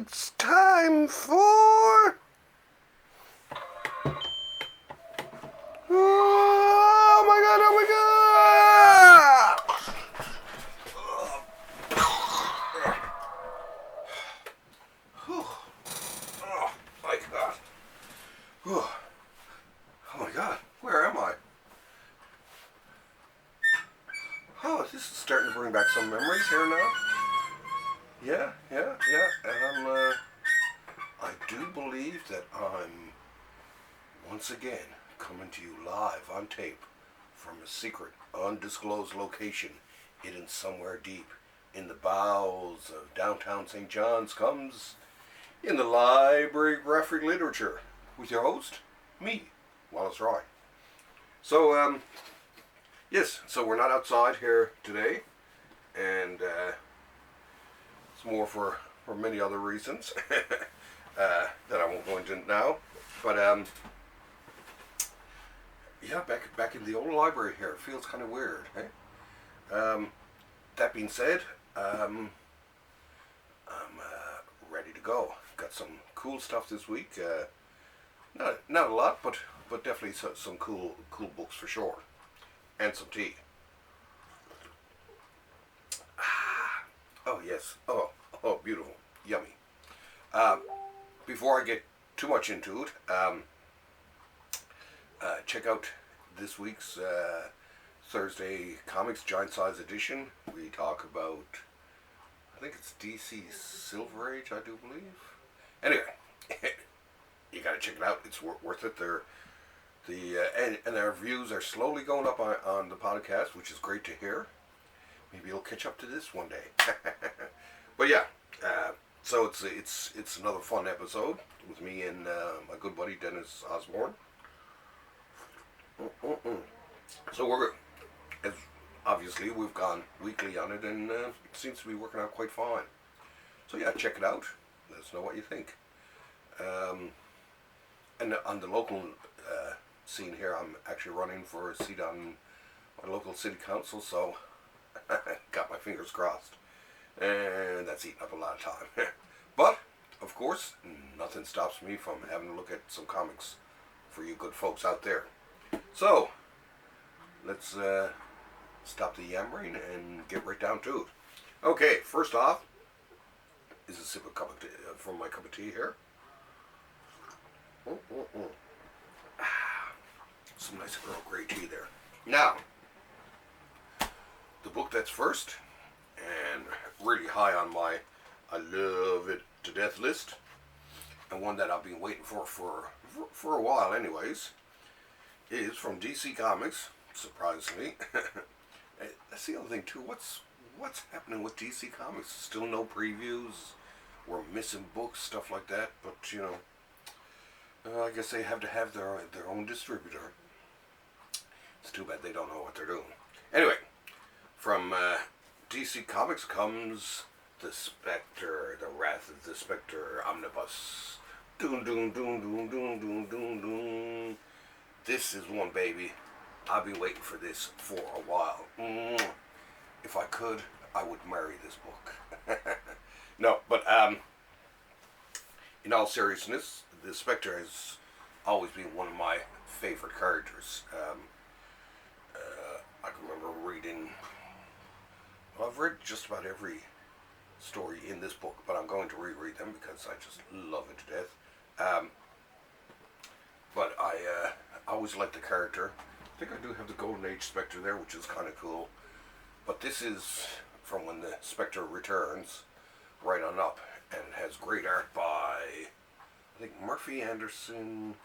It's time for... Oh my god, oh my god! Oh my god. Oh my god, where am I? Oh, this is starting to bring back some memories here now. Yeah. And I do believe that I'm once again coming to you live on tape from a secret, undisclosed location hidden somewhere deep in the bowels of downtown St. John's comes in the Library of Graphic Literature with your host, me, Wallace Roy. So, yes, so we're not outside here today, and it's more for many other reasons that I won't go into now. But yeah, back in the old library here. It feels kind of weird, eh? That being said, I'm ready to go. Got some cool stuff this week. Not a lot, but definitely some cool books for sure, and some tea. Oh yes. Oh, beautiful, yummy. Before I get too much into it, check out this week's Thursday Comics Giant Size Edition. We talk about, I think it's DC Silver Age, I do believe. Anyway, you gotta check it out. It's worth it. And their views are slowly going up on the podcast, which is great to hear. Maybe you'll catch up to this one day. But yeah, so it's another fun episode with me and my good buddy Dennis Osborne. So as obviously we've gone weekly on it, and it seems to be working out quite fine. So yeah, check it out. Let us know what you think. And on the local scene here, I'm actually running for a seat on my local city council, so got my fingers crossed. And that's eating up a lot of time. But, of course, nothing stops me from having a look at some comics for you good folks out there. So, let's stop the yammering and get right down to it. Okay, first off is a sip of from my cup of tea here. Some nice Earl Grey tea there. Now, the book that's first, and really high on my I love it to death list, and one that I've been waiting for a while anyways, is from DC Comics, surprisingly. That's the other thing too, what's happening with DC Comics? Still no previews, we're missing books, stuff like that, but you know, I guess they have to have their own distributor. It's too bad they don't know what they're doing. Anyway, from DC Comics comes the Spectre, the Wrath of the Spectre Omnibus. Doom, doom, doom, doom, doom, doom, doom, doom. This is one, baby. I've been waiting for this for a while. If I could, I would marry this book. No, but in all seriousness, the Spectre has always been one of my favorite characters. I can remember reading... Well, I've read just about every story in this book, but I'm going to reread them because I just love it to death. But I always liked the character. I think I do have the Golden Age Spectre there, which is kind of cool. But this is from when the Spectre returns, right on up, and it has great art by, I think, Murphy Anderson,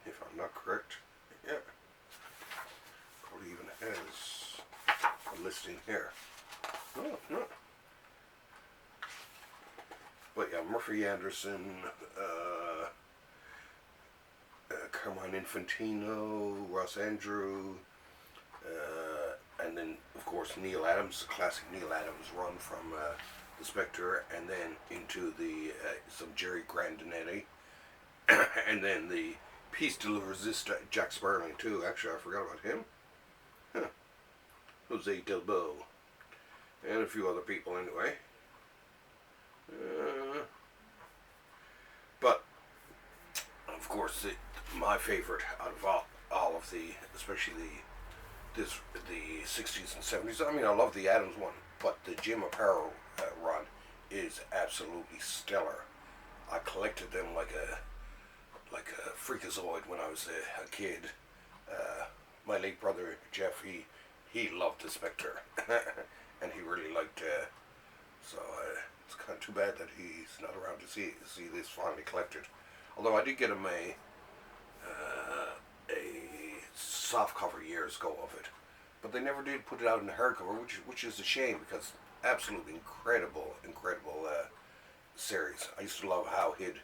if I'm not correct. Yeah. Probably even has a listing here. No. But yeah, Murphy Anderson, Carmine Infantino, Ross Andrew, and then, of course, Neil Adams, the classic Neil Adams run from the Spectre, and then into some Jerry Grandinetti, and then the Piece de la Resistance, Jack Sparling too. Actually, I forgot about him. Jose Delbo, and a few other people anyway. course, my favorite out of all of the, especially the 60s and 70s. I mean, I love the Adams one, but the Jim Aparo run is absolutely stellar. I collected them like a freakazoid when I was a kid. My late brother Jeff, he loved the Spectre, and he really liked. So it's kind of too bad that he's not around to see this finally collected. Although I did get him a soft cover years ago of it, but they never did put it out in the hardcover, which is a shame because absolutely incredible series. I used to love how he'd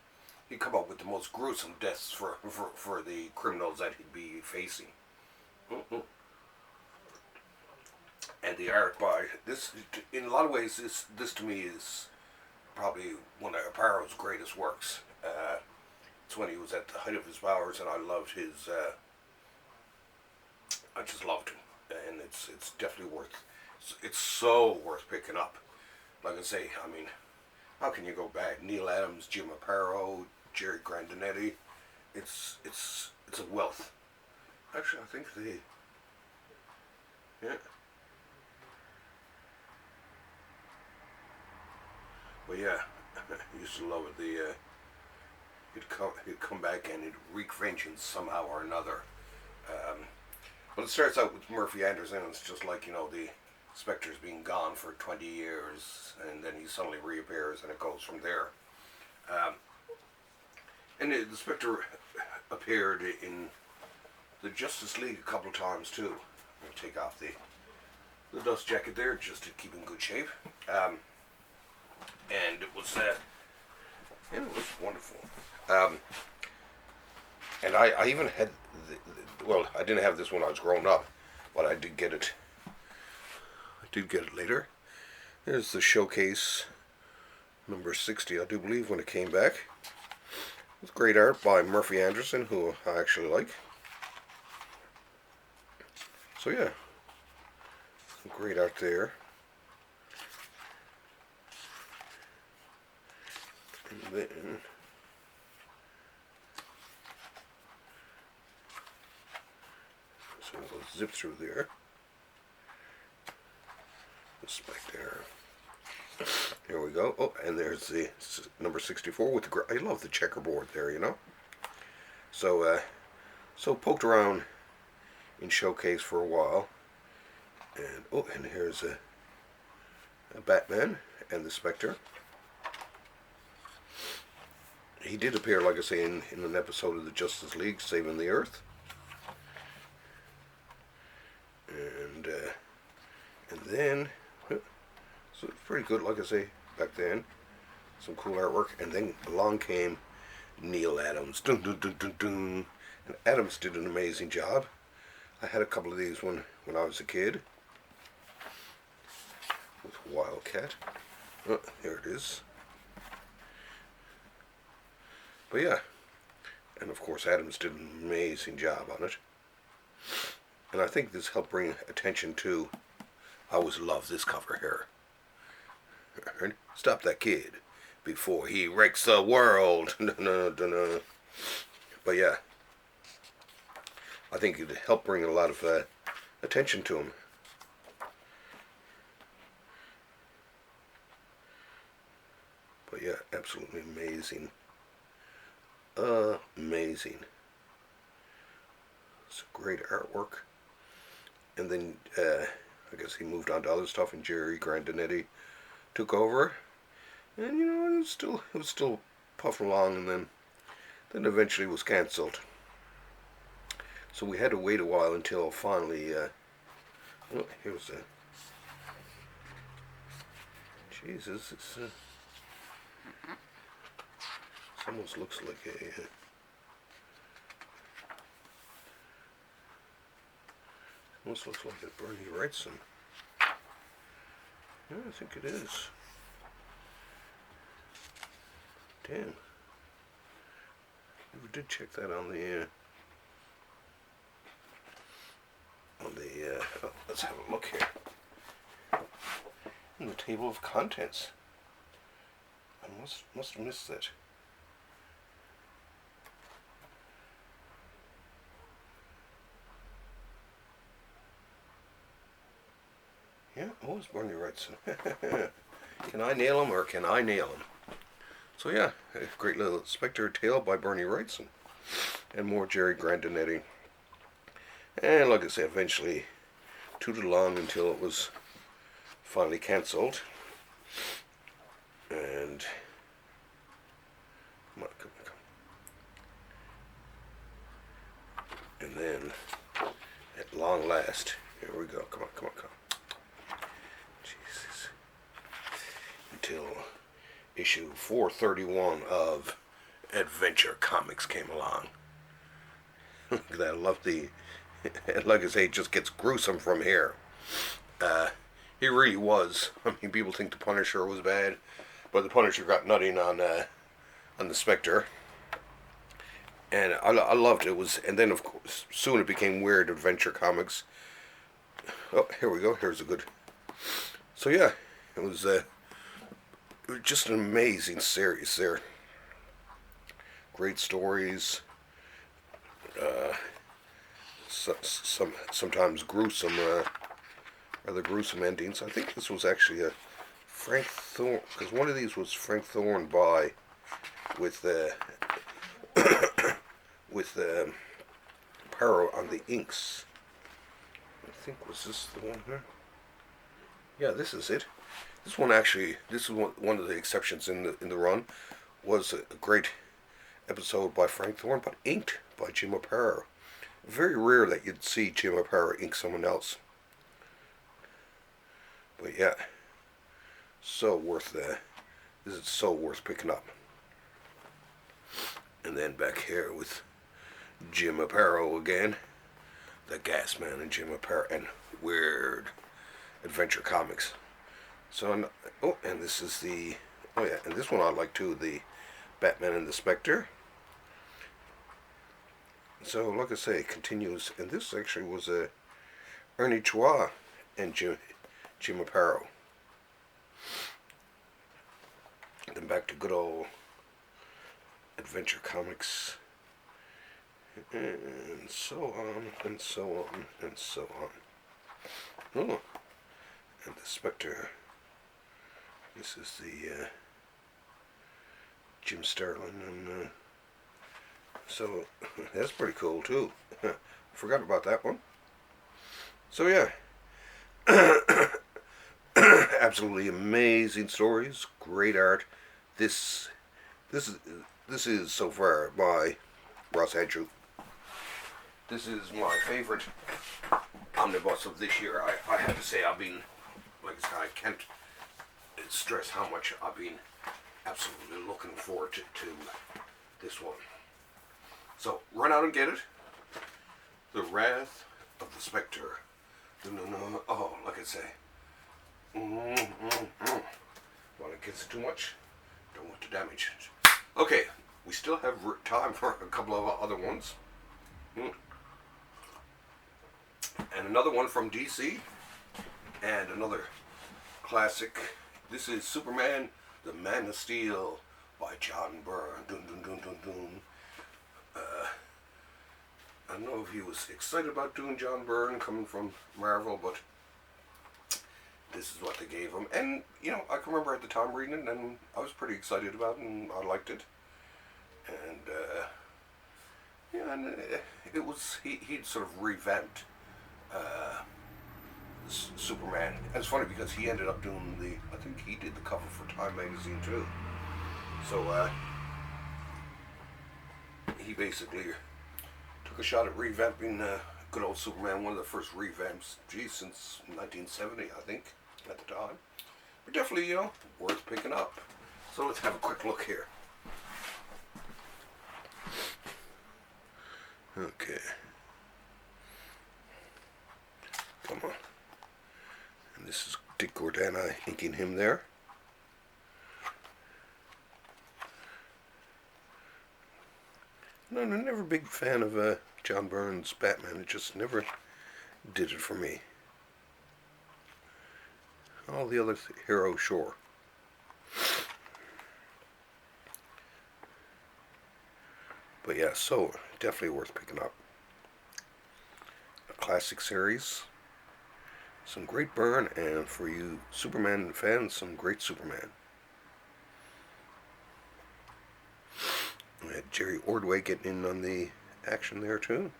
come up with the most gruesome deaths for the criminals that he'd be facing. Mm-hmm. And the art by this, in a lot of ways, this to me is probably one of Aparo's greatest works. It's when he was at the height of his powers, and I loved his. I just loved him, and it's definitely worth. It's so worth picking up. Like I say, I mean, how can you go back? Neil Adams, Jim Aparo, Jerry Grandinetti. It's a wealth. Actually, I think yeah. Well, yeah, I used to love it. He'd come back and he'd wreak vengeance somehow or another. But it starts out with Murphy Anderson. It's just like, the Spectre's been gone for 20 years, and then he suddenly reappears, and it goes from there. And the Spectre appeared in the Justice League a couple of times too. I'll take off the dust jacket there just to keep in good shape. And it was wonderful. And I even had, I didn't have this when I was growing up, but I did get it. Later. There's the showcase number 60, I do believe, when it came back. With great art by Murphy Anderson, who I actually like. So yeah, some great art there. And then so we'll zip through there. The Spectre. Here we go. Oh, and there's the number 64 with the. I love the checkerboard there, So, poked around in showcase for a while, and here's a Batman and the Spectre. He did appear, like I say, in an episode of the Justice League, Saving the Earth, and then so it's pretty good, like I say, back then. Some cool artwork, and then along came Neil Adams. Dun, dun, dun, dun, dun. And Adams did an amazing job. I had a couple of these when I was a kid. With Wildcat. Oh, here it is. But yeah. And of course Adams did an amazing job on it. And I think this helped bring attention to, I always love this cover here. Stop that kid before he wrecks the world. But yeah, I think it helped bring a lot of attention to him. But yeah, absolutely amazing. Amazing. It's great artwork. And then I guess he moved on to other stuff, and Jerry Grandinetti took over, and it was still puffing along, and then eventually was cancelled. So we had to wait a while until finally. Here's a. Jesus, it's almost looks like a. Almost looks like a Bernie Wrightson. Yeah, I think it is. Damn. We did check that on the oh, let's have a look here. In the table of contents. I must have missed that. Yeah, always Bernie Wrightson. Can I nail him or can I nail him? So yeah, a great little Spectre tale by Bernie Wrightson. And more Jerry Grandinetti. And like I say, eventually tooted along until it was finally cancelled. And come on. And then at long last, here we go. Come on. Jesus. Until issue 431 of Adventure Comics came along. Look at that. I love the, like I say, it just gets gruesome from here. He really was. I mean, people think the Punisher was bad, but the Punisher got nutting on the Spectre. And I loved it. And then of course soon it became Weird Adventure Comics. Oh, here we go. Here's a good. So yeah, it was just an amazing series there. Great stories. Sometimes gruesome, rather gruesome endings. I think this was actually a Frank Thorne, because one of these was Frank Thorne by with Parrow on the inks. I think, was this the one here? Yeah, this is it. This one actually, this is one of the exceptions in the run, was a great episode by Frank Thorne, but inked by Jim Aparo. Very rare that you'd see Jim Aparo ink someone else. But yeah, so worth this is so worth picking up. And then back here with Jim Aparo again, the Gas Man and Jim Aparo and Weird Adventure Comics. So, and this is and this one I like too, the Batman and the Spectre. So, like I say, it continues, and this actually was Ernie Chua and Jim Aparo. Then back to good old Adventure Comics, and so on, and so on, and so on. Oh, and the Spectre. This is the Jim Starlin, and so that's pretty cool too. Forgot about that one. So yeah, absolutely amazing stories, great art. This is so far my Ross Andrew. This is my favorite omnibus of this year. I have to say, I've been, like I said, I can't stress how much I've been absolutely looking forward to this one. So run out and get it. The Wrath of the Spectre. Oh, like I say. Well, it gets too much. Don't want to damage it. Okay, we still have time for a couple of other ones. And another one from DC. And another classic. This is Superman, the Man of Steel by John Byrne. Dun, dun, dun, dun, dun. I don't know if he was excited about doing John Byrne coming from Marvel, but this is what they gave him. And, you know, I can remember at the time reading it, and I was pretty excited about it, and I liked it. And, yeah, and it was, he'd sort of revamped Superman. And it's funny because he ended up doing I think he did the cover for Time magazine too. So, he basically took a shot at revamping good old Superman, one of the first revamps, since 1970, I think, at the time. But definitely, you know, worth picking up. So let's have a quick look here. Okay. Come on. And this is Dick Gordana inking him there. No, I'm never a big fan of John Byrne's Batman. It just never did it for me. All the other heroes, sure. But yeah, so definitely worth picking up. A classic series. Some great Byrne, and for you Superman fans, some great Superman. We had Jerry Ordway getting in on the action there too.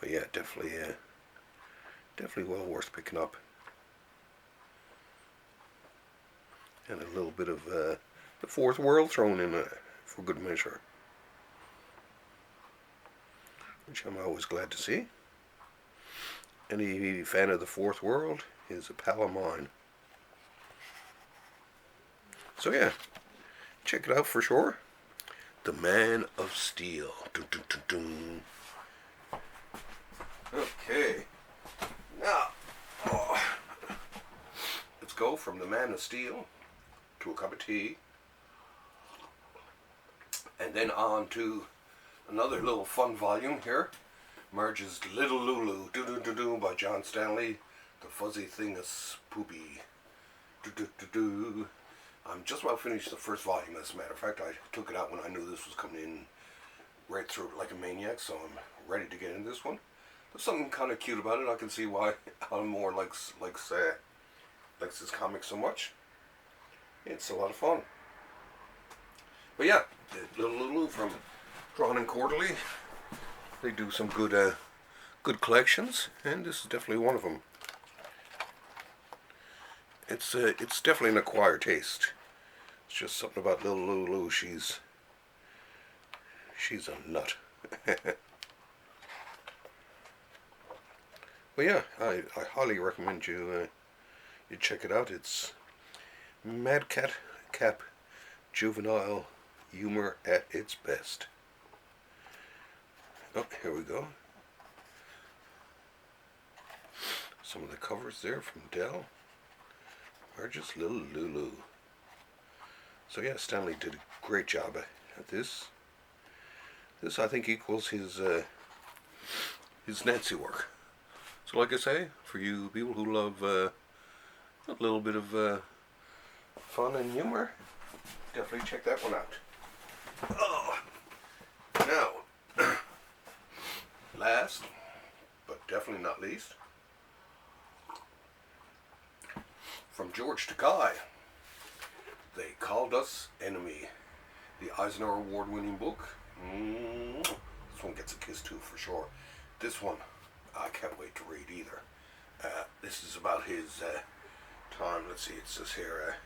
But yeah, definitely well worth picking up. And a little bit of the Fourth World thrown in for good measure, which I'm always glad to see. Any fan of the Fourth World is a pal of mine. So yeah, check it out for sure. The Man of Steel. Dun, dun, dun, dun. Okay, now let's go from The Man of Steel to a cup of tea, and then on to another little fun volume here. Marge's Little Lulu, do by John Stanley. The Fuzzy Thing is Poopy. I'm just about finished the first volume. As a matter of fact, I took it out when I knew this was coming in right through it like a maniac, so I'm ready to get into this one. There's something kind of cute about it. I can see why Alan Moore likes his comic so much. It's a lot of fun. But yeah, Little Lulu from Drawn and Quarterly. They do some good collections, and this is definitely one of them. It's definitely an acquired taste. It's just something about Little Lulu. She's a nut. But yeah, I highly recommend you check it out. It's Madcap juvenile humor at its best. Oh, here we go. Some of the covers there from Dell are just Little Lulu. So yeah, Stanley did a great job at this. This, I think, equals his Nancy work. So like I say, for you people who love a little bit of fun and humor, definitely check that one out. Oh, now, last, but definitely not least, from George Takei, They Called Us Enemy, the Eisner Award-winning book. This one gets a kiss too, for sure. This one, I can't wait to read either. This is about his time. Let's see, it says here,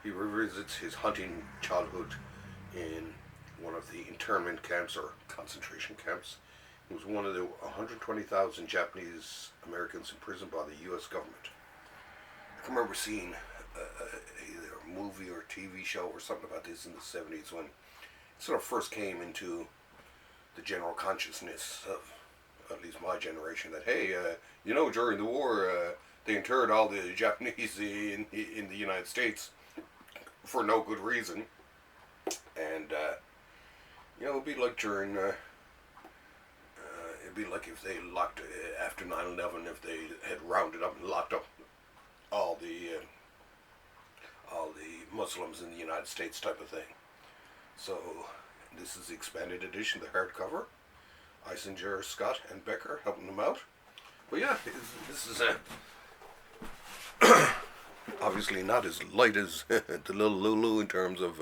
he revisits his hunting childhood in one of the internment camps or concentration camps. He was one of the 120,000 Japanese Americans imprisoned by the U.S. government. I can remember seeing either a movie or a TV show or something about this in the 70s when it sort of first came into the general consciousness of at least my generation that, hey, during the war, they interred all the Japanese in the United States for no good reason. And, it'd be like during, it'd be like if they locked, after 9/11, if they had rounded up and locked up all the Muslims in the United States type of thing. So, this is the expanded edition, the hardcover. Eisinger, Scott, and Becker helping them out. But yeah, this is obviously not as light as the Little Lulu in terms of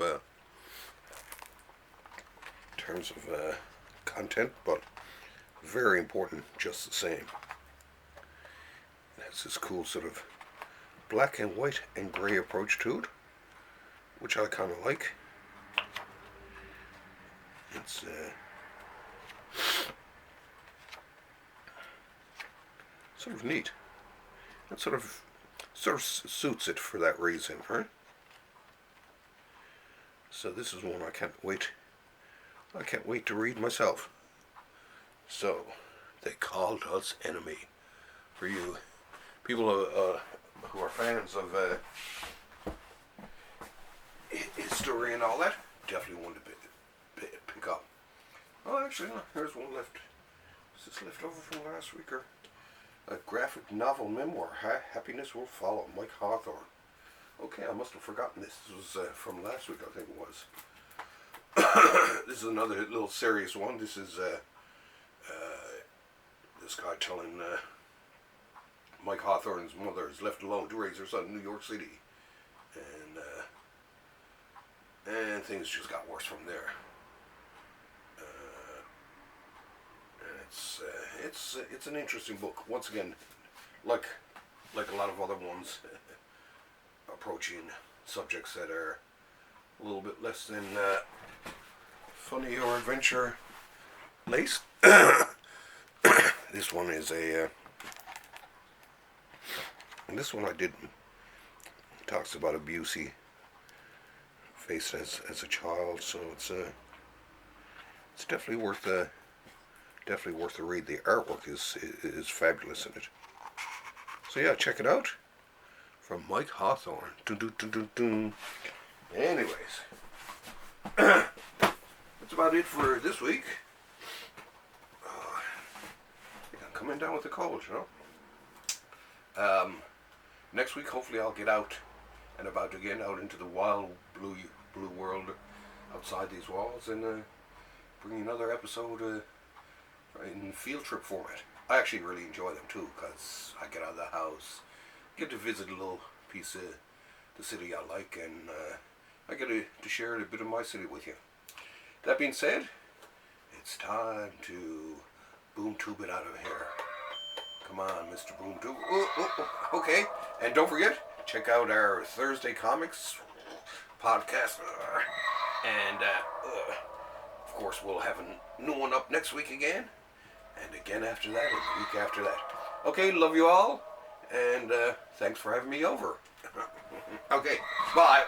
content, but very important just the same. It has this cool sort of black and white and grey approach to it, which I kind of like. It's sort of neat. It sort of suits it for that reason, right? So this is one I can't wait to read myself. So, They Called Us Enemy. For you people who are fans of history and all that, definitely one to pick up. Oh, actually, no, here's one left. Is this left over from last week? Or a graphic novel memoir, Happiness Will Follow, Mike Hawthorne. Okay, I must have forgotten this. This was from last week, I think it was. This is another little serious one. This is This guy telling Mike Hawthorne's mother is left alone to raise her son in New York City, and things just got worse from there. And it's an interesting book. Once again, like a lot of other ones, approaching subjects that are a little bit less than funny or adventure laced. This one is this one I did talks about abuse he faced as a child, so it's definitely worth a read. The artwork is fabulous in it. So yeah, check it out. From Mike Hawthorne. Dun, dun, dun, dun, dun. Anyways, that's about it for this week. I'm coming down with a cold, you know. Next week, hopefully, I'll get out and about again, out into the wild blue world outside these walls, and bring another episode in field trip format. I actually really enjoy them too, because I get out of the house, get to visit a little piece of the city I like, and I get to share a bit of my city with you. That being said, it's time to boom tube it out of here. Come on, Mr. Boom Tube. Okay, and don't forget, check out our Thursday Comics podcast. And, of course, we'll have a new one up next week again. And again after that, and the week after that. Okay, love you all. And thanks for having me over. Okay, bye.